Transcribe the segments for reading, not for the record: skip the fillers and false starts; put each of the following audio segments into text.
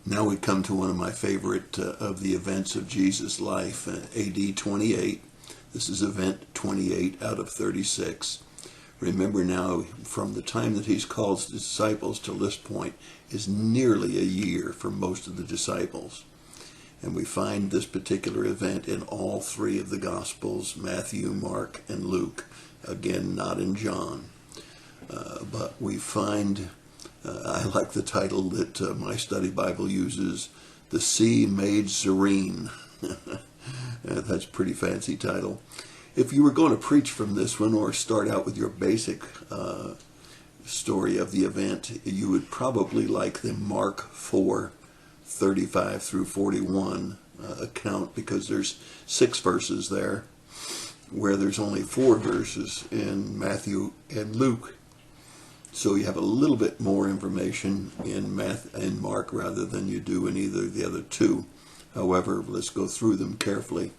Now we come to one of my favorite of the events of Jesus' life, AD 28. This is event 28 out of 36. Remember now, from the time that he's called his disciples to this point is nearly a year for most of the disciples. And we find this particular event in all three of the Gospels, Matthew, Mark, and Luke. Again, not in John. But we find, I like the title that my study Bible uses, The Sea Made Serene. That's a pretty fancy title. If you were going to preach from this one or start out with your basic story of the event, you would probably like the Mark 4, 35 through 41 account, because there's 6 verses there, where there's only 4 verses in Matthew and Luke. So you have a little bit more information in Mark rather than you do in either of the other 2. However, let's go through them carefully.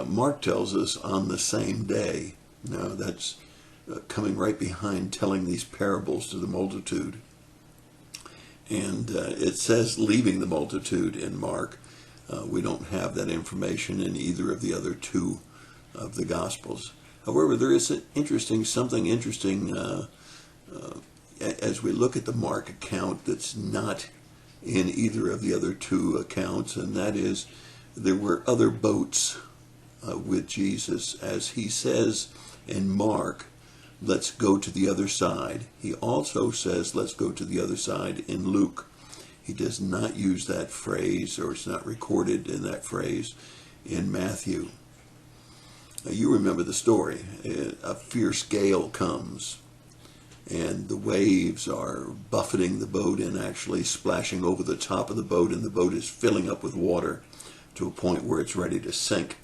Mark tells us on the same day. Now that's coming right behind telling these parables to the multitude. And it says leaving the multitude in Mark. We don't have that information in either of the other 2 of the Gospels. However, there is something interesting as we look at the Mark account that's not in either of the other 2 accounts, and that is there were other boats with Jesus. As he says in Mark, let's go to the other side. He also says, let's go to the other side in Luke. He does not use that phrase, or it's not recorded in that phrase in Matthew. Now, you remember the story. A fierce gale comes, and the waves are buffeting the boat and actually splashing over the top of the boat, and the boat is filling up with water to a point where it's ready to sink.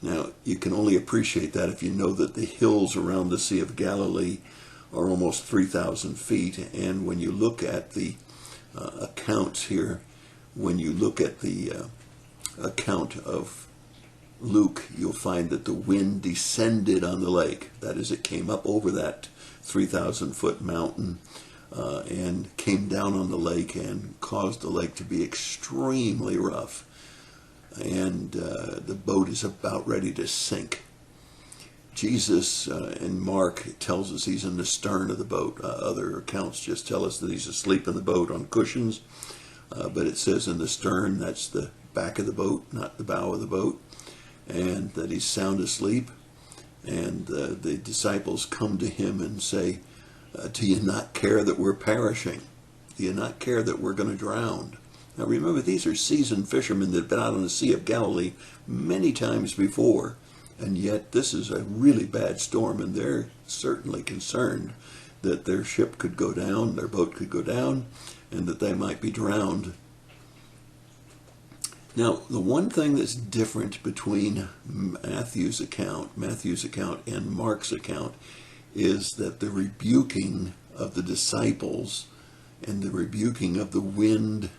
Now, you can only appreciate that if you know that the hills around the Sea of Galilee are almost 3,000 feet. And when you look at the accounts here, when you look at the account of Luke, you'll find that the wind descended on the lake. That is, it came up over that 3,000-foot mountain and came down on the lake and caused the lake to be extremely rough. And the boat is about ready to sink. Jesus in Mark tells us he's in the stern of the boat. Other accounts just tell us that he's asleep in the boat on cushions. But it says in the stern, that's the back of the boat, not the bow of the boat. And that he's sound asleep. And the disciples come to him and say, do you not care that we're perishing? Do you not care that we're going to drown? Now remember, these are seasoned fishermen that have been out on the Sea of Galilee many times before, and yet this is a really bad storm, and they're certainly concerned that their ship could go down, their boat could go down, and that they might be drowned. Now, the one thing that's different between Matthew's account and Mark's account is that the rebuking of the disciples and the rebuking of the wind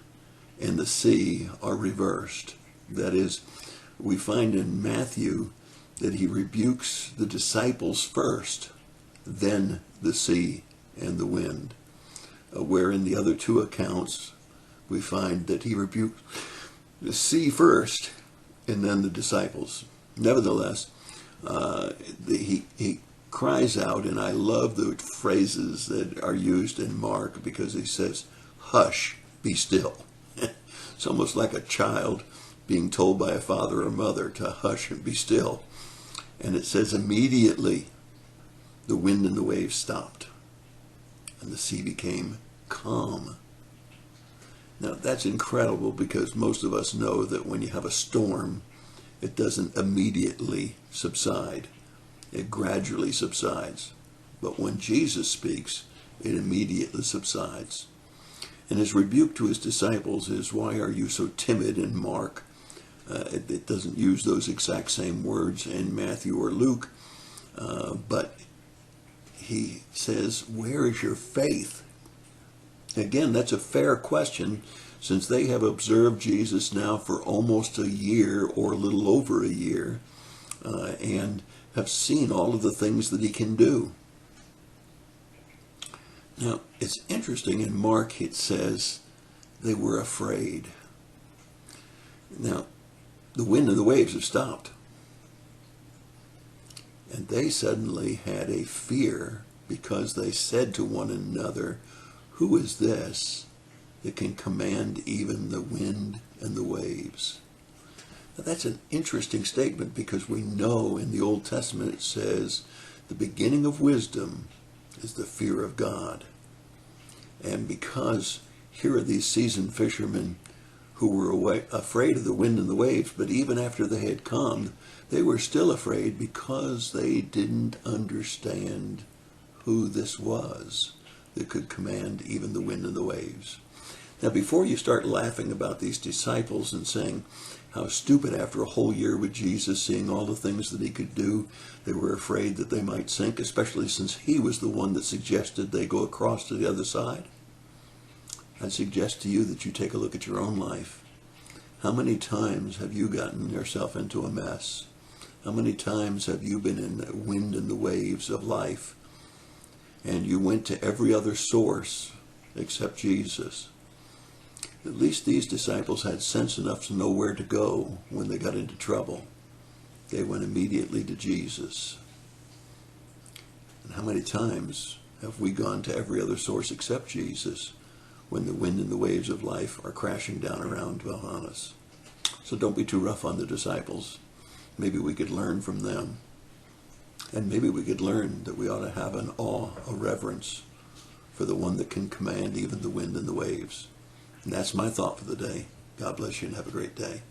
and the sea are reversed. That is, we find in Matthew that he rebukes the disciples first, then the sea and the wind. Where in the other 2 accounts, we find that he rebukes the sea first and then the disciples. Nevertheless, he cries out, and I love the phrases that are used in Mark, because he says, hush, be still. It's almost like a child being told by a father or mother to hush and be still. And it says immediately the wind and the waves stopped and the sea became calm. Now that's incredible, because most of us know that when you have a storm, it doesn't immediately subside. It gradually subsides. But when Jesus speaks, it immediately subsides. And his rebuke to his disciples is, why are you so timid in Mark? It doesn't use those exact same words in Matthew or Luke, but he says, where is your faith? Again, that's a fair question, since they have observed Jesus now for almost a year or a little over a year, and have seen all of the things that he can do. Now, it's interesting in Mark it says they were afraid. Now, the wind and the waves have stopped. And they suddenly had a fear because they said to one another, "Who is this that can command even the wind and the waves?" Now, that's an interesting statement because we know in the Old Testament it says the beginning of wisdom is the fear of God. And because here are these seasoned fishermen who were afraid of the wind and the waves, but even after they had calmed, they were still afraid because they didn't understand who this was that could command even the wind and the waves. Now, before you start laughing about these disciples and saying how stupid after a whole year with Jesus, seeing all the things that he could do, they were afraid that they might sink, especially since he was the one that suggested they go across to the other side. I suggest to you that you take a look at your own life. How many times have you gotten yourself into a mess? How many times have you been in the wind and the waves of life and you went to every other source except Jesus? At least these disciples had sense enough to know where to go when they got into trouble. They went immediately to Jesus. And how many times have we gone to every other source except Jesus when the wind and the waves of life are crashing down around upon us? So don't be too rough on the disciples. Maybe we could learn from them. And maybe we could learn that we ought to have an awe, a reverence for the one that can command even the wind and the waves. And that's my thought for the day. God bless you and have a great day.